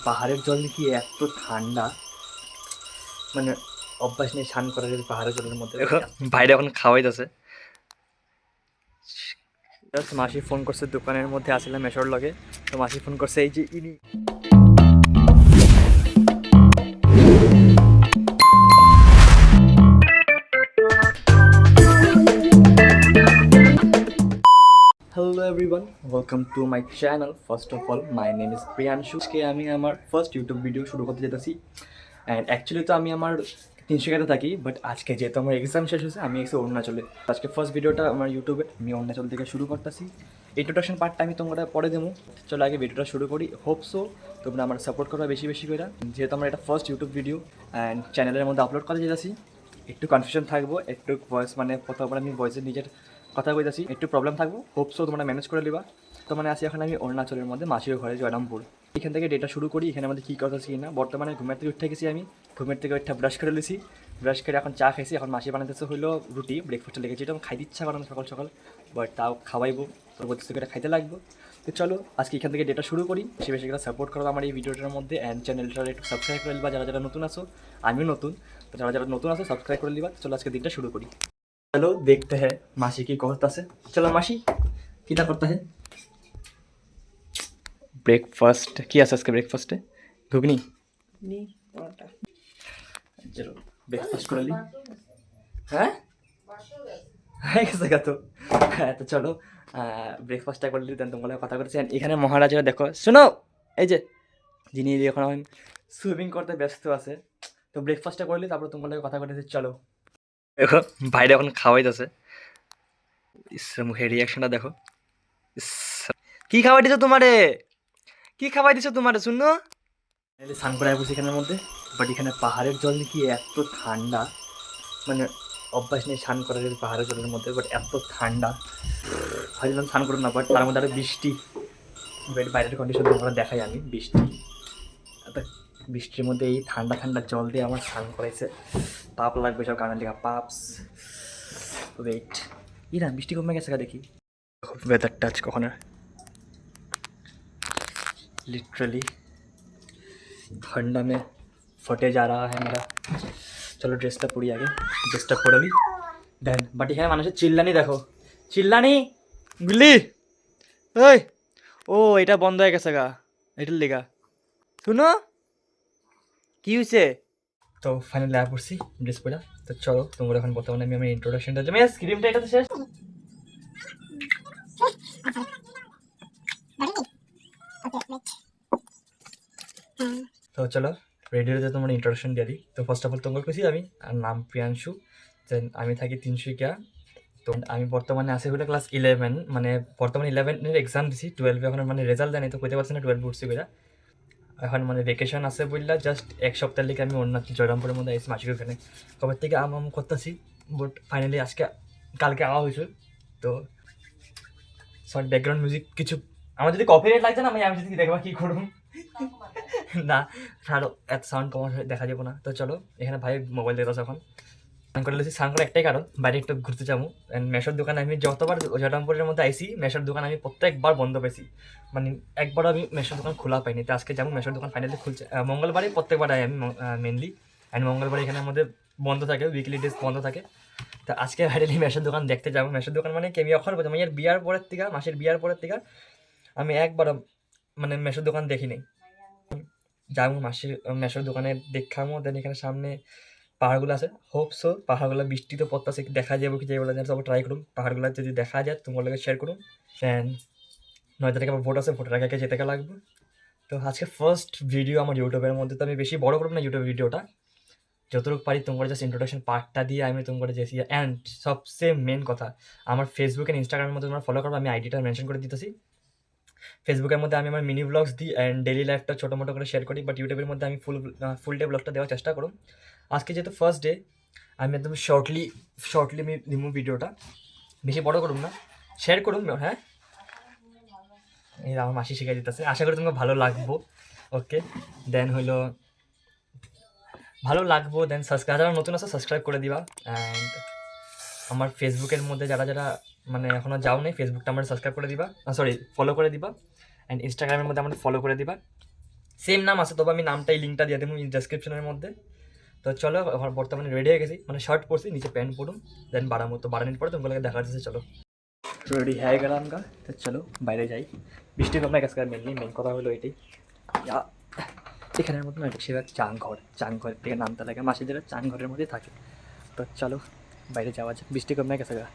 পাহাড়ের জল কি এত ঠান্ডা, মানে অভ্যাস নেই স্নান করার এই পাহাড়ের জলের মধ্যে। দেখো বাইরে এখন খাওয়াইতেছে। জাস্ট মাসি ফোন করছে, দোকানের মধ্যে আসছিলাম মেশোর লগে, তো মাসি ফোন করছে এই যে ইনি। Hello everyone, welcome to my channel. First of all my name is Priyanshu. আজকে আমি আমার ফার্স্ট ইউটিউব ভিডিও শুরু করতে যেতেছি। অ্যান্ড অ্যাকচুয়ালি তো আমি আমার তিনশিকাতে থাকি, বাট আজকে যেহেতু আমার এক্সাম শেষ হয়েছে আমি এসে অরুণাচলে। আজকে ফার্স্ট ভিডিওটা আমার ইউটিউবে আমি অরুণাচল থেকে শুরু করতেছি। ইন্ট্রোডাকশন পার্টটা আমি তোমরা পরে দেবো। চলো আগে ভিডিওটা শুরু করি। হোপসো তোমরা আমার সাপোর্ট করবা বেশি বেশি করে, যেহেতু আমার এটা ফার্স্ট ইউটিউব ভিডিও অ্যান্ড চ্যানেলের মধ্যে আপলোড করতে যেতেছি। একটু কনফিউশন থাকবো, একটু ভয়েস মানে প্রথমবার আমি ভয়েসের নিজের কথা কইতাছি, একটু প্রবলেম থাকবো। হোপসো তোমরা ম্যানেজ করে নিবা। তো মানে আসি এখন আমি অরুণাচলের মধ্যে মাসির ঘরে জয়রামপুর। এখান থেকে ডেটা শুরু করি। এখানে আমাদের কী কথা কি না। বর্তমানে ঘুমের থেকে উঠে গেছি আমি, ঘুমের থেকে উঠে ব্রাশ করে নিয়েছি, ব্রাশ করে এখন চা খাইছি। এখন মাসি বানাতেছে হলো রুটি, ব্রেকফাস্টে লেগেছি। এটা আমার খাইতে ইচ্ছা করে না সকাল সকাল, বাট তাও খাওয়াইবো, পরবর্তী করে খাইতে লাগবো। তো চলো আজকে এখান থেকে ডেটা শুরু করি। বেশি বেশি করে সাপোর্ট করবো আমার এই ভিডিওটার মধ্যে, অ্যান্ড চ্যানেলটা একটু সাবস্ক্রাইব করে নিবা যারা যারা নতুন আসো। আমিও নতুন, তো যারা যারা নতুন আসো সাবস্ক্রাইব করে নিবা। চলো আজকে দিনটা শুরু করি। चलो देखते हैं मासी की कहता से। चलो मासी क्या करता है? ब्रेकफास्ट किया इसके ब्रेकफास्ट है घुगनी नहीं पराठा। चलो ब्रेकफास्ट कर ली। হ্যাঁ হয়ে গেছে গা তো। হ্যাঁ তো চলো ব্রেকফাস্টটা করে লি, দেন তোমার কথা করেছি। এখানে মহারাজা দেখো, শোনো এই যে যিনি এখন সুইমিং করতে ব্যস্ত আছে। তো ব্রেকফাস্টটা করলি, তারপর তোমার কথা করেছি। চলো দেখো বাইরে এখন খাওয়াইতেছে। মুখের রিয়াকশনটা দেখো। কি খাওয়াই দিছো তোমারে? কি খাওয়াই দিছো তোমারে? শুনো স্নান করে বসে এখানের মধ্যে, বাট এখানে পাহাড়ের জল কি এত ঠান্ডা, মানে অভ্যাস নেই স্নান করার এই পাহাড়ের জলের মধ্যে, বাট এত ঠান্ডা ভাবছিলাম স্নান করবো না, বাট তার মধ্যে আরও বৃষ্টি। বাট বাইরের কন্ডিশন তোমরা দেখাই আমি, বৃষ্টি এত বৃষ্টির মধ্যে এই ঠান্ডা ঠান্ডা জল দিয়ে আমার স্নান করাইছে। পাপ লাগবে সব কারণে লেখা পাপস। ওয়েট ইরা বৃষ্টি কমে গেছে দেখি। वेदर टच कौन है लिटरली ठंडा में फटे जा रहा है मेरा। चलो ड्रेसटा पड़ी आगे, ड्रेसटा पड़ली देन। बट এখানে মানুষের চিল্লানি দেখো, চিল্লানি বুঝলি? ওই ও এটা বন্ধ হয়ে গেছে গা, এটার লেগা। শুনো কি হয়েছে? তো ফাইনালি আয়া পড়ছি ড্রেস পরা। তো চলো তোমরা এখন বর্তমানে আমি আমার ইন্ট্রোডাকশনটা দেবো। স্ক্রিনটা এটা তো শেষ। তো চলো রেডি হয়ে তোমার ইন্ট্রোডাকশন দিয়ে দিই। তো ফার্স্ট অফ অল তোমাকে খুশি আমি, আর নাম প্রিয়াংশু। দেন আমি থাকি তিনশিকা। তো আমি বর্তমানে আসি হলো ক্লাস 11, মানে বর্তমানে 11-এর এক্সাম দিছি। 12 এখন মানে রেজাল্ট দেয়, তো কইতে পারছি না 12 উঠছি কইরা। এখন মানে ভেকেশন আছে বললা জাস্ট এক সপ্তাহ লিখে আমি অন্য জয়রামপুরের মধ্যে আইসি মাসির ওখানে। কবে থেকে আম করতেছি, বাট ফাইনালি আজকে কালকে আওয়া হয়েছে। তো সরি ব্যাকগ্রাউন্ড মিউজিক কিছু আমার যদি কপিরাইট লাগছে না, আমি যদি দেখবা কী করবো না, আরও এত সাউন্ড কমা দেখা যাবো না। তো চলো এখানে ভাই মোবাইল দেখতে এখন স্নান করে লেছি। স্নান করে একটাই কারণ, বাইরে একটু ঘুরতে যাবো। অ্যান্ড মেশোর দোকানে আমি যতবার জয়রামপুরের মধ্যে আইসি, মেশোর দোকান আমি প্রত্যেকবার বন্ধ পেয়েছি, মানে একবারও আমি মেশোর দোকান খোলা পাইনি। তো আজকে যাবো, মেশোর দোকান ফাইনালি খুলছে। মঙ্গলবারই প্রত্যেকবার আই আমি মেনলি, অ্যান্ড মঙ্গলবার এখানের মধ্যে বন্ধ থাকে, উইকলি ডেজ বন্ধ থাকে। তো আজকে ফাইনালি মেশোর দোকান দেখতে যাবো। মেশোর দোকান মানে কেমি অক্ষর বলছে আমার বিয়ার পরের থেকে, মাসের বিয়ার পরের থেকে আমি একবারও মানে মেশোর দোকান দেখি নাই। যাবো মেশোর দোকানে দেখামো। দেন এখানে সামনে পাহাড়গুলো আছে, হোপসো পাহাড়গুলো বৃষ্টি তো পড়তেছে, দেখা যাবো কি যাবো না, সব ট্রাই করুন। পাহাড়গুলো যদি দেখা যায় তোমার লোকের শেয়ার করুন। দেন 9 তারিখে আবার ভোট আছে, ভোটের আগে যেতে লাগবে। তো আজকে ফার্স্ট ভিডিও আমার ইউটিউবের মধ্যে, তো আমি বেশি বড় করবো না ইউটিউব ভিডিওটা, যতটুকু পারি তোমার জাস্ট ইন্ট্রোডাকশন পার্টটা দিয়ে আমি তোমার যেছি। অ্যান্ড সবচেয়ে মেন কথা, আমার ফেসবুক অ্যান্ড ইনস্টাগ্রামের মধ্যে তোমরা ফলো করবো, আমি আইডিটা মেনশন করে দিতেছি। ফেসবুকের মধ্যে আমি আমার মিনি ব্লগস দিই অ্যান্ড ডেলি লাইফটা ছোটো মোটো করে শেয়ার করি, বাট ইউটিউবের মধ্যে আমি ফুল ডে ব্লগটা দেওয়ার চেষ্টা করুন। আজকে যেহেতু ফার্স্ট ডে, আমি একদম শর্টলি আমি নিমু ভিডিওটা, বেশি বড় করুন না, শেয়ার করুন। হ্যাঁ এই আমার মাসি শিখাই দিতেছে, আশা করি তোমাকে ভালো লাগবো। ওকে দেন হইলো ভালো লাগবো। দেন সাবস্ক্রাইব, যারা নতুন আছে সাবস্ক্রাইব করে দিবা। অ্যান্ড আমার ফেসবুকের মধ্যে যারা যারা মানে এখনও যাও নেই, ফেসবুকটা আমার সাবস্ক্রাইব করে দিবা, সরি ফলো করে দিবা। অ্যান্ড ইনস্টাগ্রামের মধ্যে আমার ফলো করে দিবা। সেম নাম আছে, তবে আমি নামটাই লিঙ্কটা দিয়ে দেবো ডেসক্রিপশনের মধ্যে। তো চলো এখন বর্তমানে রেডি হয়ে গেছি, মানে শার্ট পরছি, নিচে প্যান্ট পরুন, দেন বাড়াবো। তো বাড়ানোর পরে তোমাকে দেখা যাচ্ছে। চলো রেডি হয়ে গেলাম গা, তো চলো বাইরে যাই। বৃষ্টি কমে গেছে, মেন কথা হলো এটাই। এখানের মধ্যে না বেশিরভাগ চাংঘর থেকে নামতে লাগে, মাসিদের চাংঘরের মধ্যেই থাকে। তো চলো বাইরে যাওয়া যাক। বৃষ্টি কমে গেছে গা,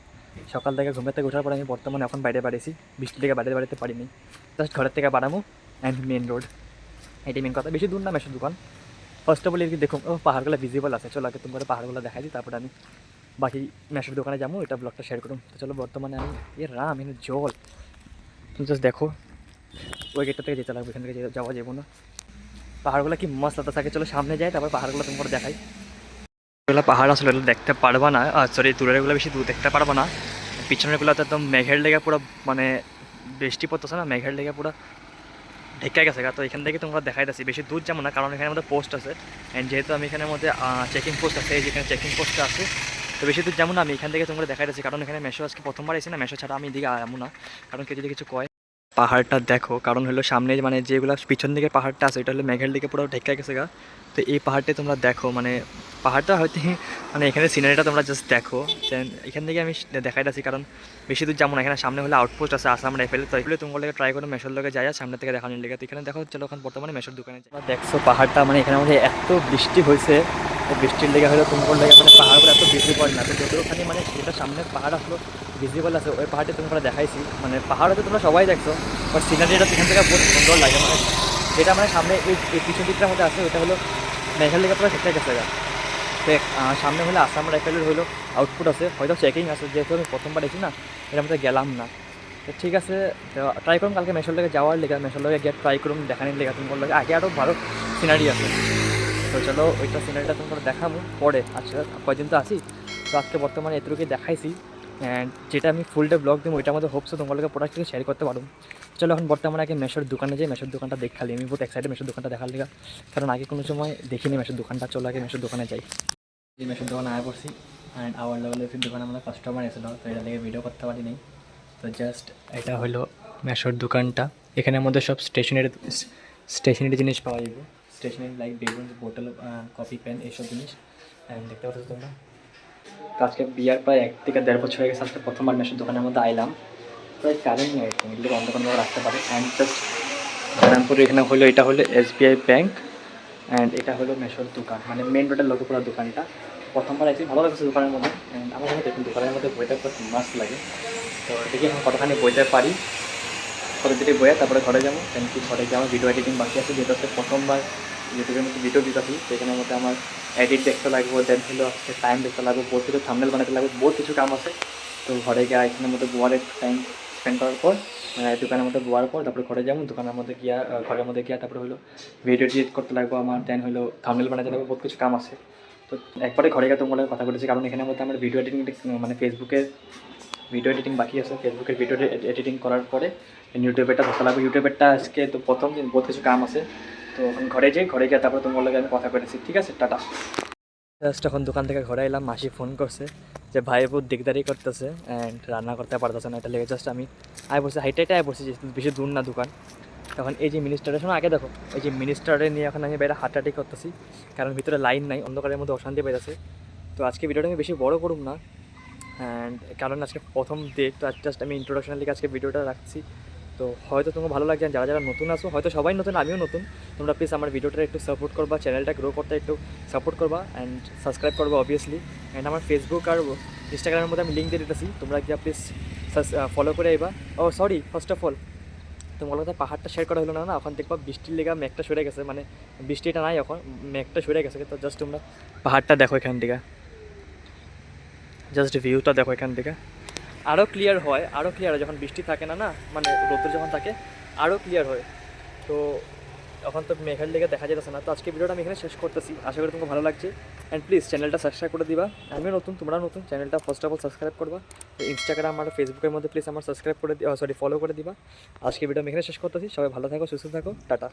সকাল থেকে ঘুমের থেকে ওঠার পর আমি বর্তমানে এখন বাইরে বাড়িয়েছি, বৃষ্টি থেকে বাইরে বাড়িতে পারিনি। জাস্ট ঘরের থেকে বাড়াবো অ্যান্ড মেন রোড, এটাই মেন কথা। বেশি দূর না মেশোর দোকান। ফার্স্ট অফ অল এর কি দেখুন, ও পাহাড়গুলো ভিজিবল আছে। চলো আগে তোমার পাহাড়গুলো দেখাই দিই, তারপরে আমি বাকি মেশোর দোকানে যাবো, এটা ব্লগটা শেয়ার করুন। তো চলো বর্তমানে আমি রাম এখানে জল, তুমি জাস্ট দেখো। ওই গেটটা থেকে যেতে লাগবে, এখান থেকে যাওয়া যাবো না। পাহাড়গুলো কি মস্ত থাকে, চলো সামনে যাই, তারপর পাহাড়গুলো তোমাকে দেখাই। এগুলো পাহাড় আসলে এগুলো দেখতে পারবা না, সরি দূরেরগুলো বেশি দূর দেখতে পারবা না। পিছনেরগুলো তো একদম মেঘের লেগে পুরো, মানে বৃষ্টি পড়তেছে না, মেঘের লেগে পুরো ঢেকে গেছে গা। তো এখান থেকে তোমরা দেখাই যাচ্ছি, বেশি দূর যাবো না, কারণ এখানের মধ্যে পোস্ট আছে। অ্যান্ড যেহেতু আমি এখানের মধ্যে চেকিং পোস্ট আছে, এই যেখানে চেকিং পোস্টটা আছে, তো বেশি দূর যাবো না। আমি এখান থেকে তোমরা দেখাই যাচ্ছি, কারণ এখানে মেশো আজকে প্রথমবার এসে না, মেশো ছাড়া আমি এদিকে যাবো না, কারণ কেউ যদি কিছু কয়। পাহাড়টা দেখো, কারণ হলো সামনে মানে যেগুলো পিছন দিকে পাহাড়টা আছে, ওইটা হলো মেঘের দিকে পুরো ঢেকে গেছে গা। তো এই পাহাড়টা তোমরা দেখো, মানে পাহাড়টা হয়তো মানে এখানে সিনারিটা তোমরা জাস্ট দেখো। দেন এখান থেকে আমি দেখাই যাচ্ছি, কারণ বেশি দূর যাবো না। এখানে সামনে হলে আউটপোস্ট আছে আসাম রাইফেল, তো এগুলো তোমাকে ট্রাই করো মেশোর লোকে যায় সামনে থেকে দেখানোর লেগে। তো এখানে দেখো, চলো এখন বর্তমানে মেশোর দোকানে যাই। দেখছো পাহাড়টা, মানে এখানে মধ্যে এত বৃষ্টি হয়েছে, বৃষ্টির লেগে হলো তোমার লেগে, মানে পাহাড়গুলো এত ভিজিবল না। তো যতখানি মানে যেটা সামনে পাহাড় আসলো ভিজিবল আছে, ওই পাহাড়টি তোমরা দেখাইছি। মানে পাহাড় হয়তো তোমরা সবাই দেখছো, বাট সিনারিটা এখান থেকে বহুত সুন্দর লাগে। মানে যেটা মানে সামনে এই পিছন দিকটার মধ্যে আছে, ওইটা হলো মেঘের লেগে পুরো ঢেকে গেছে। তো সামনে হলে আসাম রাইফেলের হলো আউটপুট আছে, হয়তো চেকিং আছে, যেহেতু আমি প্রথমবার দেখি না, এর মধ্যে গেলাম না। তো ঠিক আছে, ট্রাই করুন কালকে মেশোর লেগে যাওয়ার লেগে, মেশোর লেগে গিয়ে ট্রাই করুন দেখানোর লেগে। তুমি বললো আগে আরও ভালো সিনারি আছে, তো চলো ওইটা সিনারিটা তোমাকে দেখাবো পরে। আচ্ছা কয়দিন তো আছি, তো আজকে বর্তমানে এতটুকুই দেখাইছি। অ্যান্ড যেটা আমি ফুল ডে ব্লগ দেবো, ওইটার মধ্যে হোপসো তোমাকে প্রোডাক্ট থেকে শেয়ার করতে পারবো। চলো এখন বর্তমানে আগে মেশোর দোকানে যাই, মেশোর দোকানটা দেখালি আমি বহুত এক্সাইটেড মেশোর দোকানটা দেখার লেগে, কারণ আগে কোনো সময় দেখিনি মেশোর দোকানটা। চলো আগে মেশোর দোকানে যাই। এই মেশোর দোকানে আয়া পড়ছি, অ্যান্ড আওয়ার লেভেলের দোকানে আমরা কাস্টমার এসেছিলো, তো এটা থেকে ভিডিও করতে পারি নাই। তো জাস্ট এটা হলো মেশোর দোকানটা। এখানের মধ্যে সব স্টেশনারি জিনিস পাওয়া যাবে, স্টেশনারি লাইক বেলুন, বোতল, কপি, পেন, এইসব জিনিস। অ্যান্ড দেখতে পাচ্ছ তোমরা। তো আজকে বিয়ার প্রায় 1 থেকে 1.5 বছর হয়ে গেছে, আজকে প্রথমবার মেশোর দোকানের মধ্যে আইলাম। প্রায় কারেন্ট নেই, এগুলো অন্য কোনো রাখতে পারে। অ্যান্ড জাস্ট নারায়ণপুর এখানে হলো, এটা হলো SBI ব্যাঙ্ক, অ্যান্ড এটা হলো মেশোর দোকান, মানে মেন রোডের লোকে পুরো দোকানটা। প্রথমবার আইসি, ভালো লাগছে দোকানের মধ্যে। অ্যান্ড আমার মনে দেখুন দোকানের মধ্যে বইটা খুব মাস্ট লাগে। তো দেখি এখন কতখানি বইতে পারি, কত দিকে বইয়ে তারপরে ঘরে যাবো। দেন কি ঘরে গিয়ে আমার ভিডিও এডিটিং বাকি আছে, যেহেতু হচ্ছে প্রথমবার ইউটিউবের মধ্যে ভিডিও দিতেছি, সেখানের মধ্যে আমার এডিট দেখতে লাগবে, দেন হলো হচ্ছে টাইম দেখতে লাগবে, বহুত কিছু থাম্বনেল বানাতে লাগবে, বহুত কিছু কাম আছে। তো ঘরে গিয়ে এখানের মধ্যে বোয়ার একটু টাইম স্পেন্ড করার পর, দোকানের মধ্যে বোয়ার পর তারপরে ঘরে যাবো। দোকানের মধ্যে গিয়া ঘরের মধ্যে গিয়া তারপরে হলো ভিডিও এডিট করতে লাগবো আমার, দেন হলো থাম্বনেল বানাতে লাগবে, বহুত কিছু কাম আছে। তো একবারে ঘরে গিয়ে তোমার কথা বলেছি, কারণ এখানের মধ্যে আমার ভিডিও এডিটিং, মানে ফেসবুকের ভিডিও এডিটিং বাকি আছে। ফেসবুকের ভিডিও এডিটিং করার পরে ইউটিউবেরটা ধরতে লাগবে। ইউটিউবেরটা আজকে তো প্রথম দিন, বহুত কিছু কাম আছে। তো এখন ঘরে যাই, ঘরে গিয়ে তারপরে তোমার লগে আমি কথা করেছি, ঠিক আছে, টাটা। জাস্ট এখন দোকান থেকে ঘরে এলাম, মাসি ফোন করছে যে ভাই বহুত দিকদারি করতেছে অ্যান্ড রান্না করতে পারতেছে না, এটা লেগে জাস্ট আমি আয় বসে হাইটাইটে আয় বসেছি, বেশি দূর না দোকান। তখন এই যে মিনিস্টারের সময় আগে দেখো, এই যে মিনিস্টারে নিয়ে এখন আমি বাইরে হাঁটাহাঁটি করতেছি, কারণ ভিতরে লাইন নাই, অন্ধকারের মধ্যে অশান্তি পেয়েছে। তো আজকে ভিডিওটা আমি বেশি বড় করুম না, অ্যান্ড কারণ আজকে প্রথম ডে, তো জাস্ট আমি ইন্ট্রোডাকশনের দিকে আজকে ভিডিওটা রাখছি। তো হয়তো তোমার ভালো লাগছে, যারা যারা নতুন আসো, হয়তো সবাই নতুন, আমিও নতুন, তোমরা প্লিজ আমার ভিডিওটা একটু সাপোর্ট করবা, চ্যানেলটা গ্রো করতে একটু সাপোর্ট করবা, অ্যান্ড সাবস্ক্রাইব করবা অবভিয়াসলি। অ্যান্ড আমার ফেসবুক আর ইনস্টাগ্রামের মধ্যে আমি লিঙ্ক দিয়ে দিতেছি, তোমরা গিয়ে প্লিজ ফলো করে আইবা। ও সরি, ফার্স্ট অফ অল তোমার কথা পাহাড়টা শেয়ার করা হলো না, এখন দেখবা বৃষ্টির লেগা মেঘটা সরে গেছে, মানে বৃষ্টিটা নাই এখন, মেঘটা সরে গেছে। তো জাস্ট তোমরা পাহাড়টা দেখো এখান থেকে, জাস্ট ভিউটা দেখো এখান থেকে, আরও ক্লিয়ার হয়, আরও ক্লিয়ার হয় যখন বৃষ্টি থাকে না, মানে রোদ্র যখন থাকে আরও ক্লিয়ার হয়। তো এখন তো মেঘের লেগে দেখা যেতেছে না। তো আজকে ভিডিওটা আমি এখানে শেষ করতেছি, আশা করি তোমাকে ভালো লাগছে। অ্যান্ড প্লিজ চ্যানেলটা সাবস্ক্রাইব করে দিবা, আমিও নতুন, তোমরা নতুন, চ্যানেলটা ফার্স্ট অফ অল সাবস্ক্রাইব করবা। ইনস্টাগ্রাম আর ফেসবুকের মধ্যে প্লিজ আমার সাবস্ক্রাইব করে ফলো করে দিবা। আজকে ভিডিও আমি এখানে শেষ করতেছি, সবাই ভালো থাকো, সুস্থ থাকো, টাটা।